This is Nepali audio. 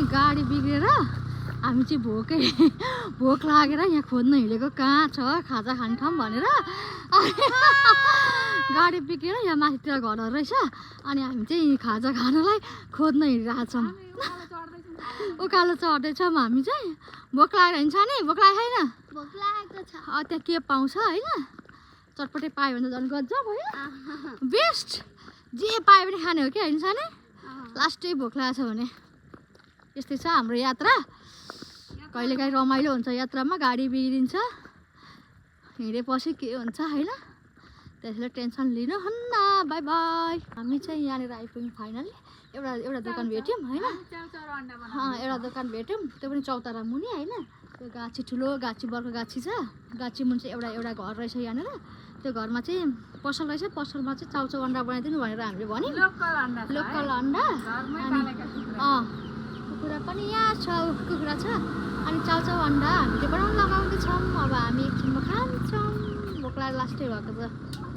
गाडी बिग्रेर हामी चाहिँ भोक लागेर यहाँ खोज्न हिँडेको कहाँ छ खाजा खाने ठाउँ भनेर गाडी बिग्रेर यहाँ माथितिर घरहरू रहेछ अनि हामी चाहिँ खाजा खानलाई खोज्न हिँडिरहेको छौँ उकालो चढ्दैछौँ हामी चाहिँ भोक लागेर हिँड्छ नि भोक लागेको छैन भोक लागेको छ त्यहाँ के पाउँछ होइन चटपटे पायो भने त झन् गजब होइन बेस्ट जे पायो भने खाने हो क्या हिँड्छ नि लास्टै भोक लागेको छ भने यस्तै छ हाम्रो यात्रा कहिलेकाहीँ रमाइलो हुन्छ यात्रामा गाडी बिग्रिन्छ हिँडेपछि के हुन्छ होइन त्यसैले टेन्सन लिनुहुन्न बाई बाई हामी चाहिँ यहाँनिर आइपुग्यौँ फाइनली एउटा दोकान भेट्यौँ होइन एउटा दोकान भेट्यौँ त्यो पनि चौतारा मुनि होइन त्यो गाछी ठुलो गाछी बर्को गाछी छ गाछी मुनि चाहिँ एउटा घर रहेछ यहाँनिर त्यो घरमा चाहिँ पसल रहेछ पसलमा चाहिँ चाउचाउ अन्डा बनाइदिनु भनेर हामीले भन्यौँ लोकल अन्डा अनि कुखुरा पनि यहाँ छ कुखुरा छ अनि चाउचाउ अन्डा हामीले बनाउनु लगाउँदैछौँ अब हामी एकछिनमा खान्छौँ भोक लागेर लास्टै भएको छ